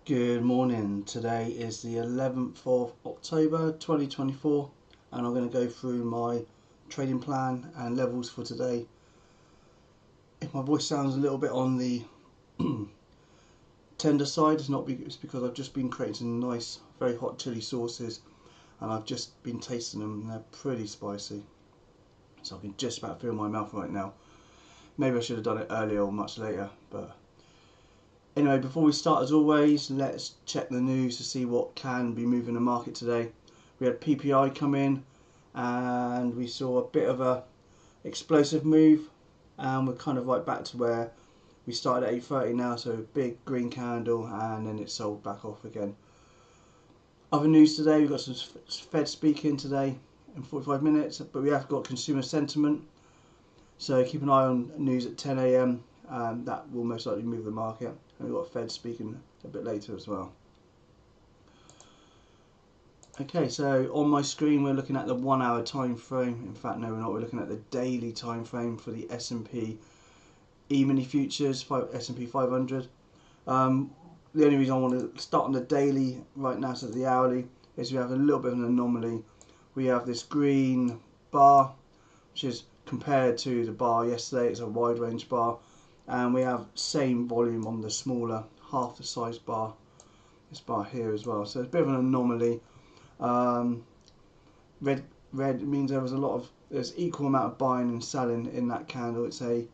Good morning. Today is the 11th of October 2024 and I'm going to go through my trading plan and levels for today. If my voice sounds a little bit on the tender side, it's because I've just been creating some nice very hot chili sauces and I've just been tasting them and they're pretty spicy. So I can just about feel my mouth right now. Maybe I should have done it earlier or much later, but anyway, before we start, as always, let's check the news to see what can be moving the market today. We had PPI come in and we saw a bit of a explosive move and we're kind of right back to where we started at 8:30 now, so a big green candle and then it sold back off again. Other news today, we've got some Fed speaking today in 45 minutes, but we have got consumer sentiment, so keep an eye on news at 10 AM. That will most likely move the market, and we've got Fed speaking a bit later as well. Okay, so on my screen we're looking at the 1 hour time frame. In fact, no, we're not. We're looking at the daily time frame for the S&P E-mini futures, S&P 500. The only reason I want to start on the daily right now, so the hourly, is we have a little bit of an anomaly. We have this green bar, which is compared to the bar yesterday. It's a wide range bar, and we have same volume on the smaller half the size bar, this bar here as well. So it's a bit of an anomaly. Red means there's equal amount of buying and selling in that candle. It's a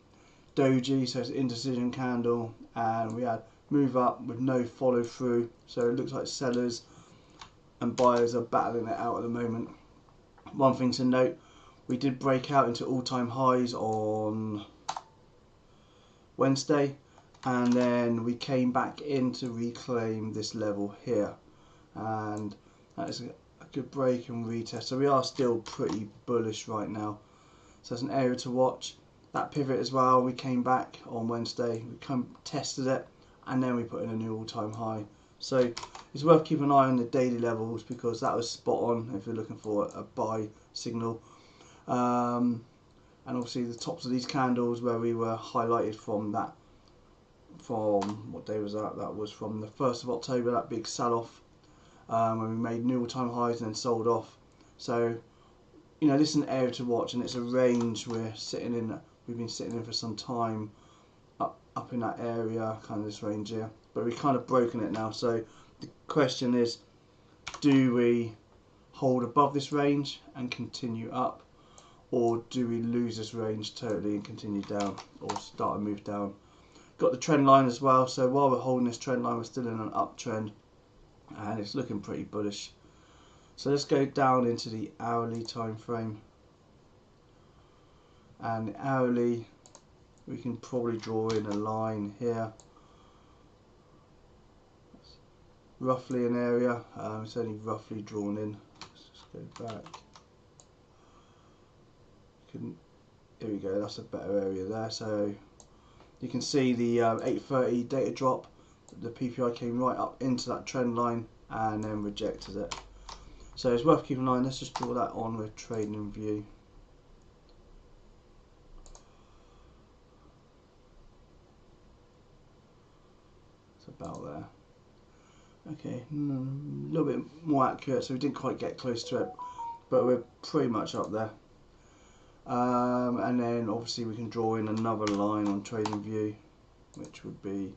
doji, so it's an indecision candle, and we had move up with no follow through, so it looks like sellers and buyers are battling it out at the moment. One thing to note, we did break out into all-time highs on Wednesday, and then we came back in to reclaim this level here, and that is a good break and retest. So we are still pretty bullish right now, so that's an area to watch. That pivot as well, we came back on Wednesday, we tested it, and then we put in a new all-time high. So it's worth keeping an eye on the daily levels because that was spot on if you're looking for a buy signal. And obviously the tops of these candles where we were highlighted from what day was that? That was from the 1st of October, that big sell-off when we made new all-time highs and then sold off. So, you know, this is an area to watch, and it's a range we've been sitting in for some time, up in that area, kind of this range here, but we've kind of broken it now. So the question is, do we hold above this range and continue up, or do we lose this range totally and continue down, or start a move down? Got the trend line as well, so while we're holding this trend line, we're still in an uptrend and it's looking pretty bullish. So let's go down into the hourly time frame, and the hourly, we can probably draw in a line here, that's roughly an area. It's only roughly drawn in. Let's just go back. Here we go, that's a better area there. So you can see the 8:30 data drop, the PPI came right up into that trend line and then rejected it. So it's worth keeping an eye on. Let's just draw that on with trading view. It's about there. Okay, a little bit more accurate, so we didn't quite get close to it, but we're pretty much up there. And then obviously we can draw in another line on trading view, which would be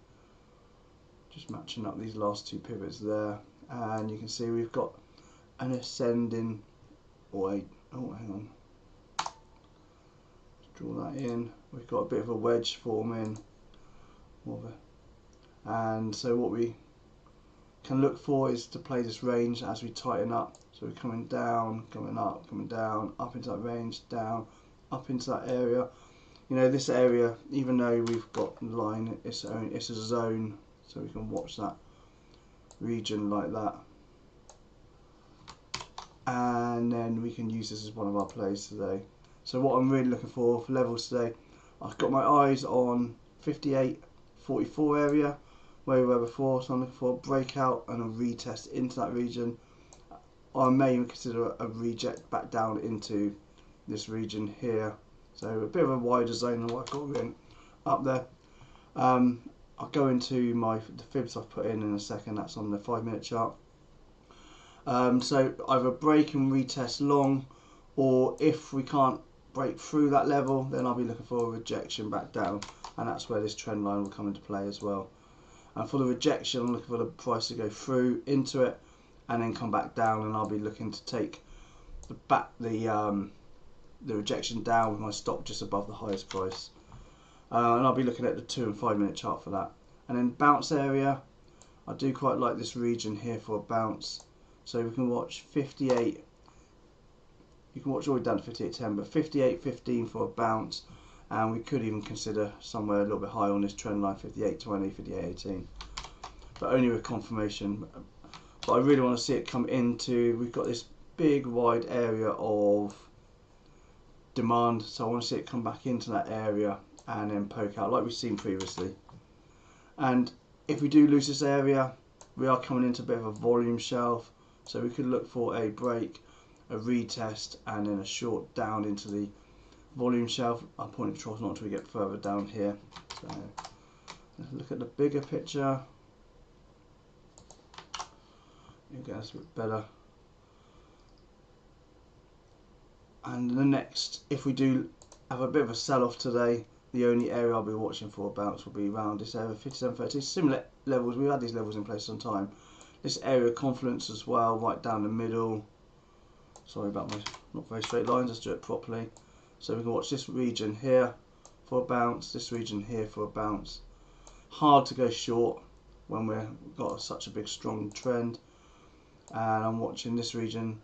just matching up these last two pivots there, and you can see we've got an ascending, oh hang on, let's draw that in. We've got a bit of a wedge forming, and so what we can look for is to play this range as we tighten up. So we're coming down, coming up, coming down, up into that range, down, up into that area. You know, this area, even though we've got the line, it's a zone, so we can watch that region like that. And then we can use this as one of our plays today. So what I'm really looking for levels today, I've got my eyes on 58.44 area where we were before, so I'm looking for a breakout and a retest into that region. I may even consider a reject back down into this region here, so a bit of a wider zone than what I've got written up there. I'll go into the fibs I've put in a second. That's on the 5-minute chart. So either break and retest long, or if we can't break through that level, then I'll be looking for a rejection back down, and that's where this trend line will come into play as well. And for the rejection, I'm looking for the price to go through into it and then come back down, and I'll be looking to take the rejection down with my stop just above the highest price. And I'll be looking at the 2 and 5 minute chart for that. And then bounce area, I do quite like this region here for a bounce. So we can watch 58, you can watch all the way down to 58.10, but 58.15 for a bounce, and we could even consider somewhere a little bit higher on this trend line, 58.20, 58.18, but only with confirmation. But I really want to see it come into, we've got this big wide area of demand, so I want to see it come back into that area and then poke out like we've seen previously. And if we do lose this area, we are coming into a bit of a volume shelf, so we could look for a break, a retest, and then a short down into the volume shelf. I'll point the controls not until we get further down here. So let's look at the bigger picture. Okay, that's a bit better. And the next, if we do have a bit of a sell-off today, the only area I'll be watching for a bounce will be around this area, 57.30. Similar levels, we've had these levels in place some time. This area of confluence as well, right down the middle. Sorry about my not very straight lines, let's do it properly. So we can watch this region here for a bounce, this region here for a bounce. Hard to go short when we've got such a big strong trend. And I'm watching this region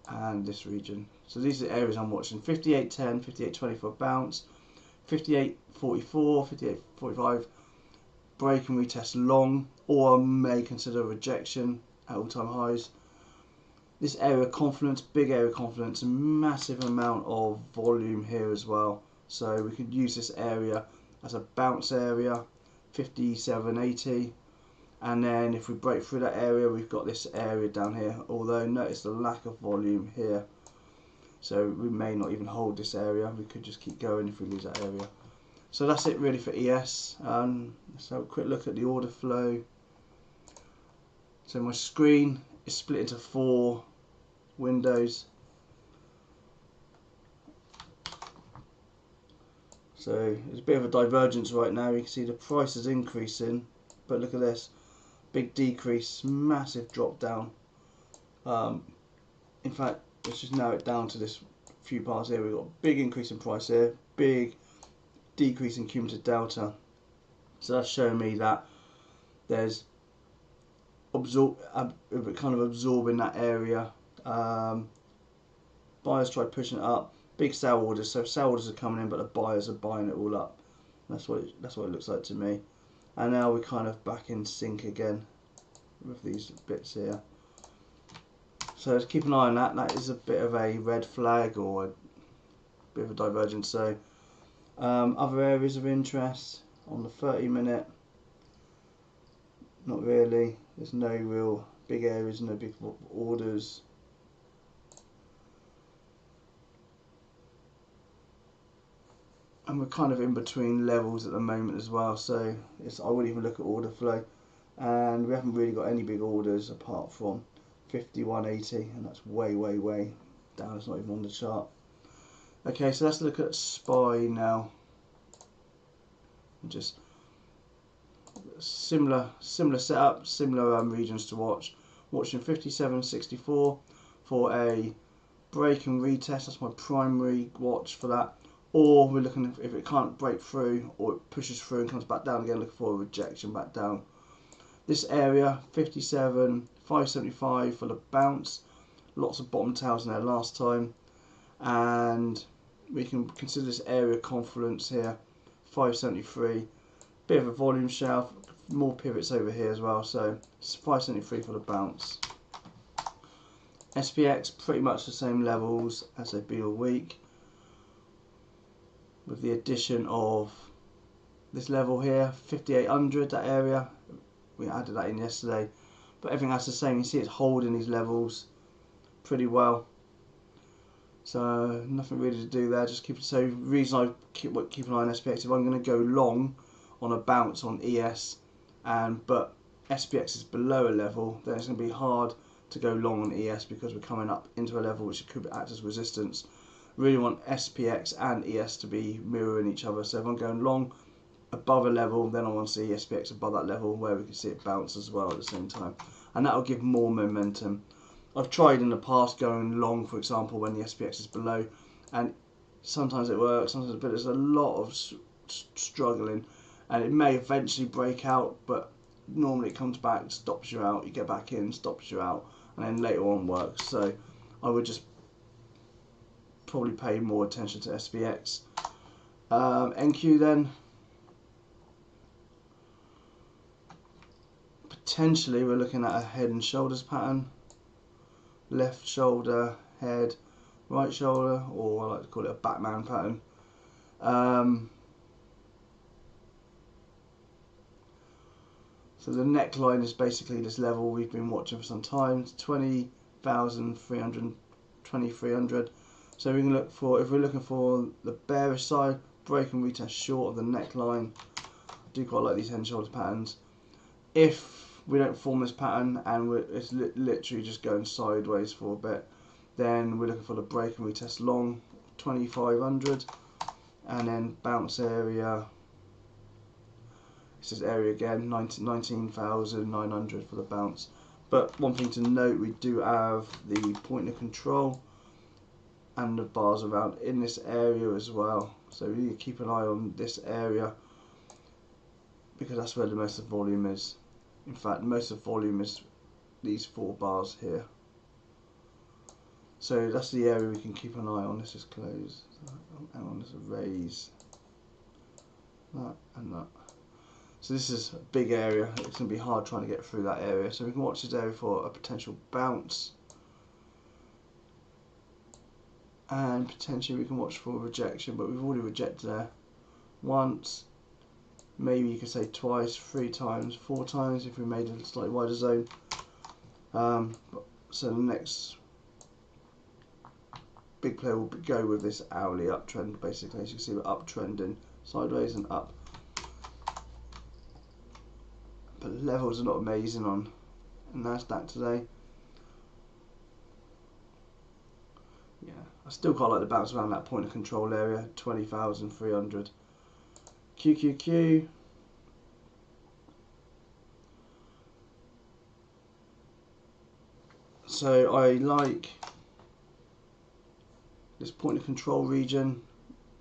and this region. So these are the areas I'm watching. 58.10, 58.20 for a bounce, 58.44, 58.45 break and retest long, or I may consider rejection at all-time highs. This area of confluence, big area of confluence, a massive amount of volume here as well. So we could use this area as a bounce area, 57.80. And then if we break through that area, we've got this area down here, although notice the lack of volume here. So we may not even hold this area, we could just keep going if we lose that area. So that's it really for ES. Let's have a quick look at the order flow. So my screen is split into 4 windows. So there's a bit of a divergence right now, you can see the price is increasing, but look at this. Big decrease, massive drop down. In fact, let's just narrow it down to this few parts here. We've got a big increase in price here, big decrease in cumulative delta. So that's showing me that there's kind of absorbing that area. Buyers try pushing it up. Big sell orders, so sell orders are coming in, but the buyers are buying it all up. That's what it looks like to me. And now we're kind of back in sync again with these bits here. So let's keep an eye on that. That is a bit of a red flag or a bit of a divergence. So other areas of interest on the 30-minute, not really. There's no real big areas, no big orders. And we're kind of in between levels at the moment as well, so I wouldn't even look at order flow, and we haven't really got any big orders apart from 51.80, and that's way down. It's not even on the chart. Okay, so let's look at SPY now. Just similar setup, similar regions to watch. Watching 57.64 for a break and retest. That's my primary watch for that. Or we're looking if it can't break through or it pushes through and comes back down again, looking for a rejection back down. This area 57.575 for the bounce. Lots of bottom tails in there last time, and we can consider this area confluence here 573. Bit of a volume shelf, more pivots over here as well, so it's 573 for the bounce. SPX pretty much the same levels as they've been all week, with the addition of this level here, 5800, that area. We added that in yesterday, but everything else is the same. You see it's holding these levels pretty well, so nothing really to do there. Just keep it. So the reason I keep an eye on SPX, if I'm going to go long on a bounce on ES, but SPX is below a level, then it's going to be hard to go long on ES because we're coming up into a level which could act as resistance. Really want SPX and ES to be mirroring each other. So if I'm going long above a level, then I want to see SPX above that level where we can see it bounce as well at the same time, and that will give more momentum. I've tried in the past going long, for example, when the SPX is below, and sometimes it works, sometimes, but there's a lot of struggling, and it may eventually break out, but normally it comes back, stops you out, you get back in, stops you out, and then later on works. So I would just probably pay more attention to SPX. NQ then, potentially we're looking at a head and shoulders pattern, left shoulder, head, right shoulder, or I like to call it a Batman pattern. So the neckline is basically this level we've been watching for some time, 20,300, 2,300. So we can look for, if we're looking for the bearish side, break and retest short of the neckline. I do quite like these head and shoulders patterns. If we don't form this pattern and it's literally just going sideways for a bit, then we're looking for the break and retest long, 2,500, and then bounce area. This is area again, 19,900 for the bounce. But one thing to note, we do have the point of control and the bars around in this area as well. So we need to keep an eye on this area because that's where the most of the volume is. In fact, most of the volume is these 4 bars here. So that's the area we can keep an eye on. This is closed. Hang on, there's a raise. That and that. So this is a big area. It's going to be hard trying to get through that area. So we can watch this area for a potential bounce. And potentially we can watch for a rejection, but we've already rejected there once. Maybe you could say twice, 3 times, 4 times if we made a slightly wider zone. So the next big player will go with this hourly uptrend basically. As you can see, we're uptrending sideways and up. But the levels are not amazing on NASDAQ today. Yeah, I still quite like the bounce around that point of control area, 20,300. QQQ. So I like this point of control region,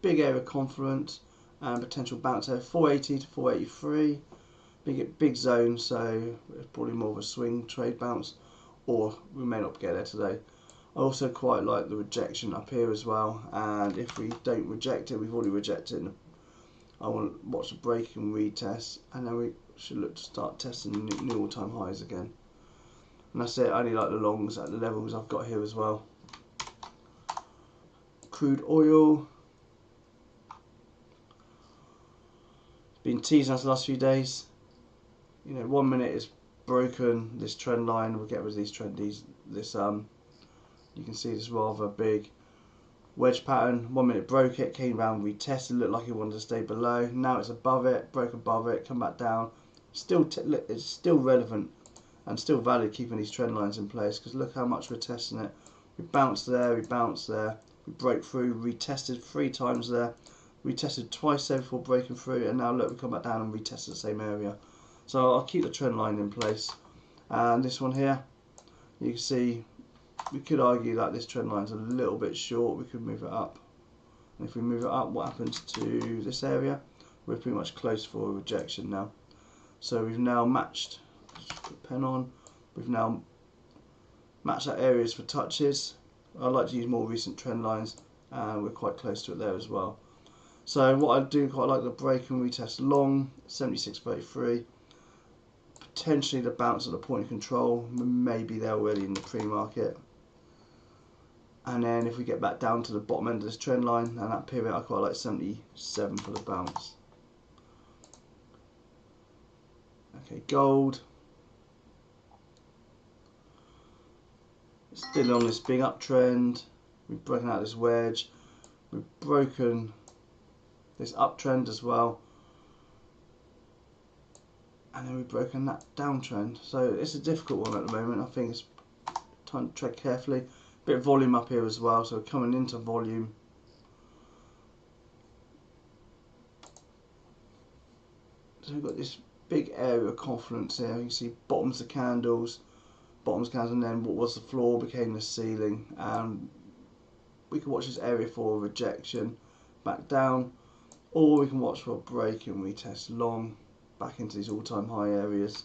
big area confluence and potential bounce there, 480 to 483. Big zone, so it's probably more of a swing trade bounce, or we may not get there today. I also quite like the rejection up here as well, and if we don't reject it, we've already rejected it. I want to watch the break and retest, and then we should look to start testing new all-time highs again. And that's it. I only like the longs at the levels I've got here as well. Crude oil. Been teasing us the last few days. You know, 1 minute it's broken this trend line. We'll get rid of these trendies. You can see this rather big wedge pattern. 1 minute broke it, came around, retested, looked like it wanted to stay below. Now it's above it, broke above it, come back down. It's still relevant and still valid keeping these trend lines in place, because look how much we're testing it. We bounced there, we bounced there, we broke through, retested 3 times there, retested twice there before breaking through, and now look, we come back down and retested the same area. So I'll keep the trend line in place. And this one here, you can see we could argue that this trend line is a little bit short. We could move it up, and if we move it up, what happens to this area? We're pretty much close for a rejection now. So we've now matched, just put a pen on, we've now matched our areas for touches. I like to use more recent trend lines, and we're quite close to it there as well. So what I do quite like the break and retest long, 76.33. Potentially the bounce at the point of control, maybe they're already in the pre-market. And then if we get back down to the bottom end of this trend line and that pivot, I quite like 77 for the bounce. Okay, gold. Still on this big uptrend. We've broken out this wedge. We've broken this uptrend as well. and then we've broken that downtrend. So it's a difficult one at the moment. I think it's time to tread carefully. Bit of volume up here as well, so we're coming into volume. So we've got this big area of confluence here. You can see bottoms of candles, and then what was the floor became the ceiling. And we can watch this area for rejection, back down, or we can watch for a break and retest long, back into these all-time high areas.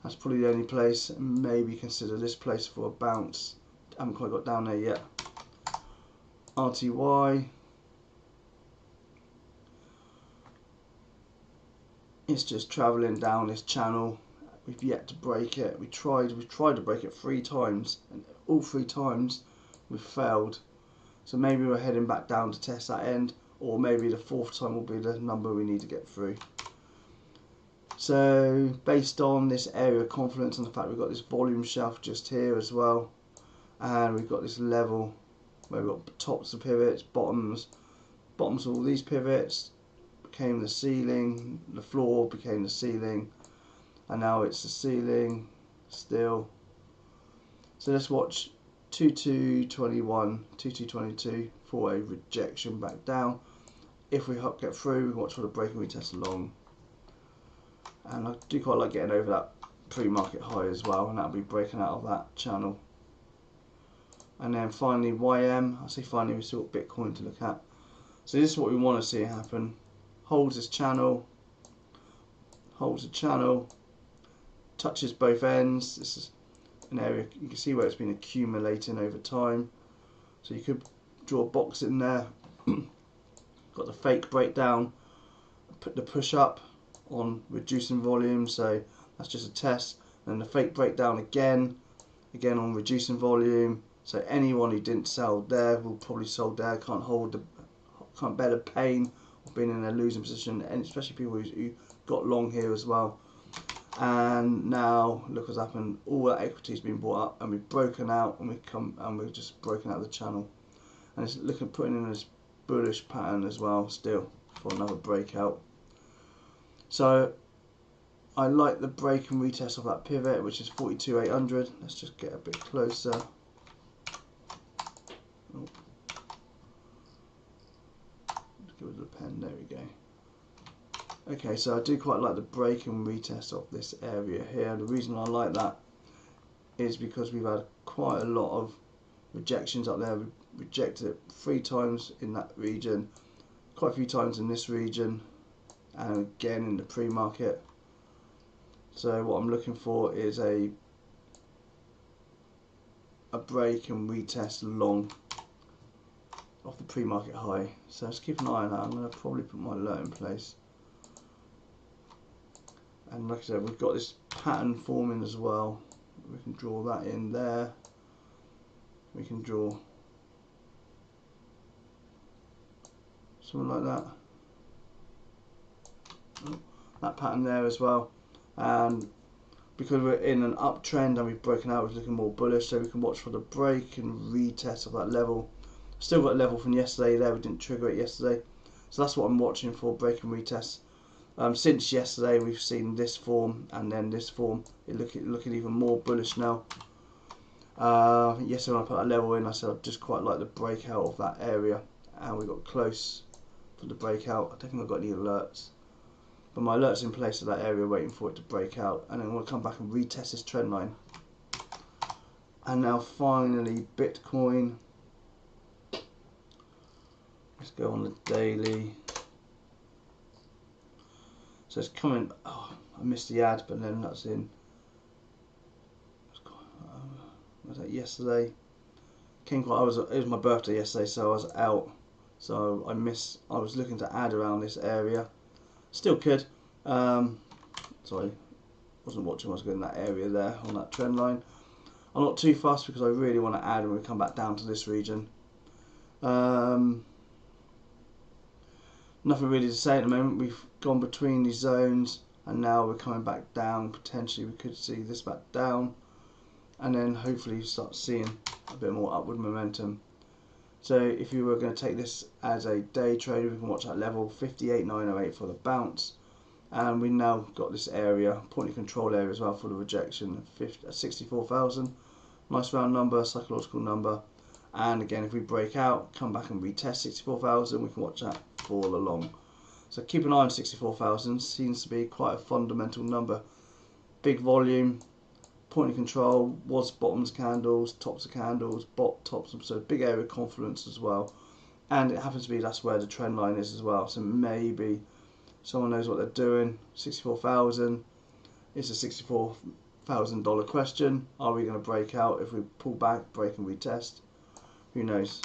That's probably the only place, and maybe consider this place for a bounce. Haven't quite got down there yet. RTY. It's just travelling down this channel. We've yet to break it. We've tried to break it 3 times, and all 3 times we've failed. So maybe we're heading back down to test that end, or maybe the 4th time will be the number we need to get through. So based on this area of confluence and the fact we've got this volume shelf just here as well, and we've got this level where we've got tops of pivots, bottoms of all these pivots became the ceiling, the floor became the ceiling, and now it's the ceiling still. So let's watch 2221, 2222 for a rejection back down. If we get through, we watch for the break and retest along. And I do quite like getting over that pre-market high as well, and that'll be breaking out of that channel. And then finally YM, I say finally, we still got Bitcoin to look at. So this is what we want to see happen. Holds this channel, holds the channel, touches both ends. This is an area you can see where it's been accumulating over time. So you could draw a box in there. Got the fake breakdown, put the push up on reducing volume, so that's just a test. And the fake breakdown again on reducing volume. So anyone who didn't sell there will probably sold there. Can't bear the pain of being in a losing position, and especially people who got long here as well. And now look what's happened. All that equity's been bought up, and we've broken out, and we've just broken out of the channel, and it's looking putting in this bullish pattern as well still for another breakout. So I like the break and retest of that pivot, which is 42,800. Let's just get a bit closer. Oh. Give it a pen, there we go. Okay, so I do quite like the break and retest of this area here. The reason I like that is because we've had quite a lot of rejections up there. We rejected it 3 times in that region, quite a few times in this region, and again in the pre-market. So what I'm looking for is a break and retest long off the pre-market high. So let's keep an eye on that. I'm going to probably put my alert in place. And like I said, we've got this pattern forming as well. We can draw that in there. We can draw something like that. Oh, that pattern there as well. And because we're in an uptrend and we've broken out, we're looking more bullish, so we can watch for the break and retest of that level. Still got a level from yesterday there, we didn't trigger it yesterday. So that's what I'm watching for, break and retest. Since yesterday we've seen this form and then this form. It looking even more bullish now. Yesterday when I put that level in, I said I'd just quite like the breakout of that area, and we got close for the breakout. I don't think I've got any alerts, but my alert's in place of that area waiting for it to break out, and then we'll come back and retest this trend line. And now finally Bitcoin. Let's go on the daily. So it's coming. Oh, I missed the ad, but then that's in. Was that yesterday? It was my birthday yesterday, so I was out. So I was looking to add around this area. Still could. Sorry, wasn't watching. I was going in that area there on that trend line. I'm not too fast because I really want to add, and we come back down to this region. Nothing really to say at the moment. We've gone between these zones, and now we're coming back down. Potentially we could see this back down, and then hopefully start seeing a bit more upward momentum. So if you were going to take this as a day trader, we can watch that level 58,908 for the bounce, and we now got this area, point of control area as well for the rejection, 64,000. Nice round number, psychological number. And again, if we break out, come back and retest 64,000, we can watch that fall along. So keep an eye on 64,000, seems to be quite a fundamental number. Big volume, point of control, was bottoms candles, tops of candles, tops, so big area of confidence as well. And it happens to be that's where the trend line is as well. So maybe someone knows what they're doing. 64,000 is a $64,000 question. Are we going to break out if we pull back, break and retest? Who knows?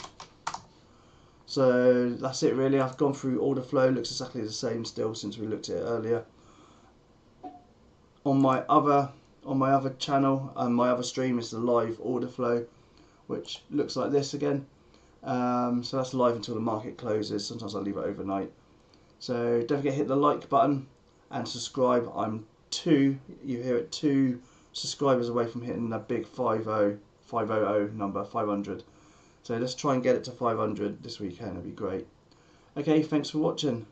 So that's it really. I've gone through order flow. Looks exactly the same still since we looked at it earlier. On my other channel and my other stream is the live order flow, which looks like this again. So that's live until the market closes. Sometimes I leave it overnight. So don't forget to hit the like button and subscribe. I'm you hear it, 2 subscribers away from hitting that big 500 number, 500. So let's try and get it to 500 this weekend. It'd be great. Okay, thanks for watching.